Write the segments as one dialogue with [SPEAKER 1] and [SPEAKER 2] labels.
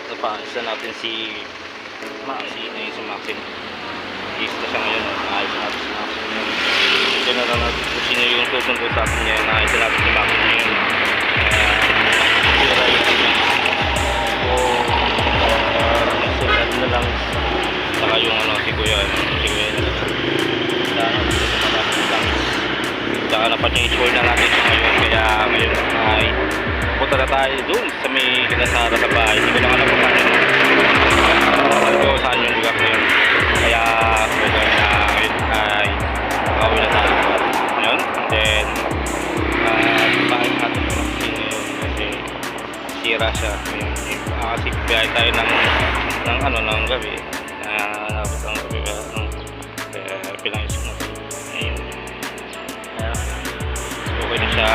[SPEAKER 1] Napaayos na natin si Maxi. Ayun si Maxi. Ayos na siya ngayon. Naayos na natin si Maxi ngayon. Ito na lang natin kung sino yung susundo sa atin ngayon. Naayos na natin si Maxi ngayon. Sira yung kanya. So, susunod na lang. Saka yung si Kuya. Si Kuya na lang. Saka napag-change oil na natin siya ngayon. Kaya ngayon ay punta na tayo dun sa may kinasara sa bahay. Hindi ko lang alam kung saan saan yung lugar na yun. Kaya ngayon ay makauwi na tayo ngayon. Then paano natin yung machine ngayon kasi sira siya ngayon. Kasi biyahe tayo ng gabi. Nabot ang gabi kaya pinayos mo ngayon. Okay na siya.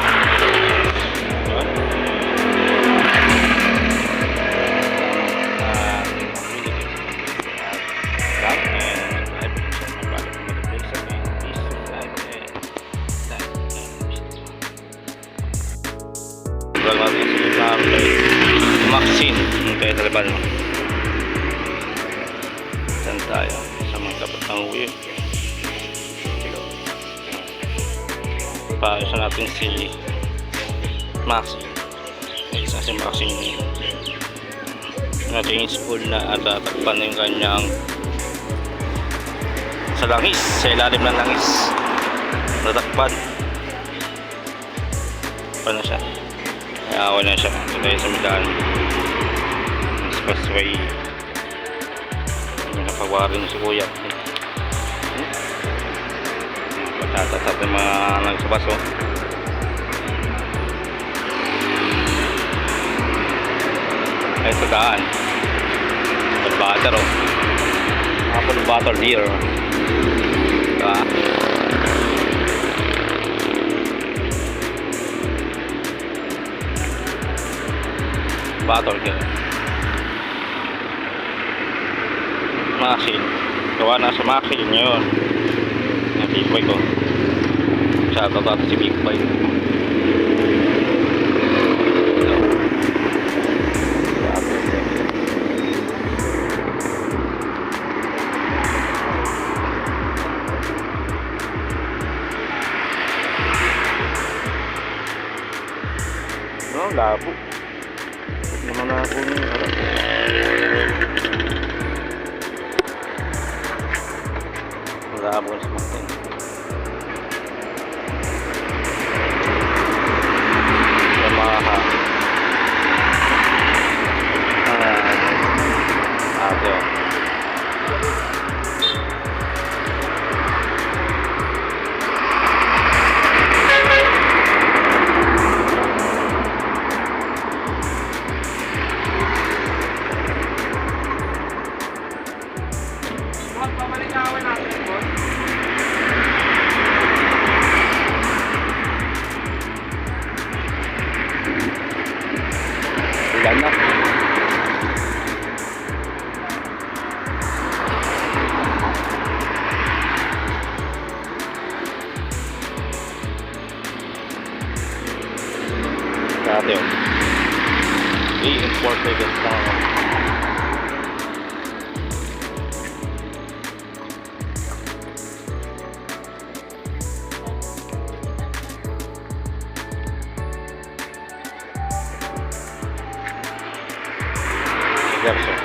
[SPEAKER 1] Maxine tayo sa labas. Saan tayo? Sa mga tapat ng uwi. Paayos na natin si Maxine. Isa si Maxine natin yung spool na at takpan na yung kanyang sa langis, sa ilalim ng langis natakpan pa na siya. Kaya ako na siya. Ito tayo sa midaan expressway. Nakapagwari na si Kuya. Patatat yung mga nagsabaso. Ay sa daan full butter full butter deer. Diba? Battle ka Maxine, gawa na sa Maxine yun yung Big Boy ko. Shoutout natin si Big Boy. Labo naman ako ng harap. Labo na sa mountain. Yamaha ate ulan na. Dati i-import na Gerson.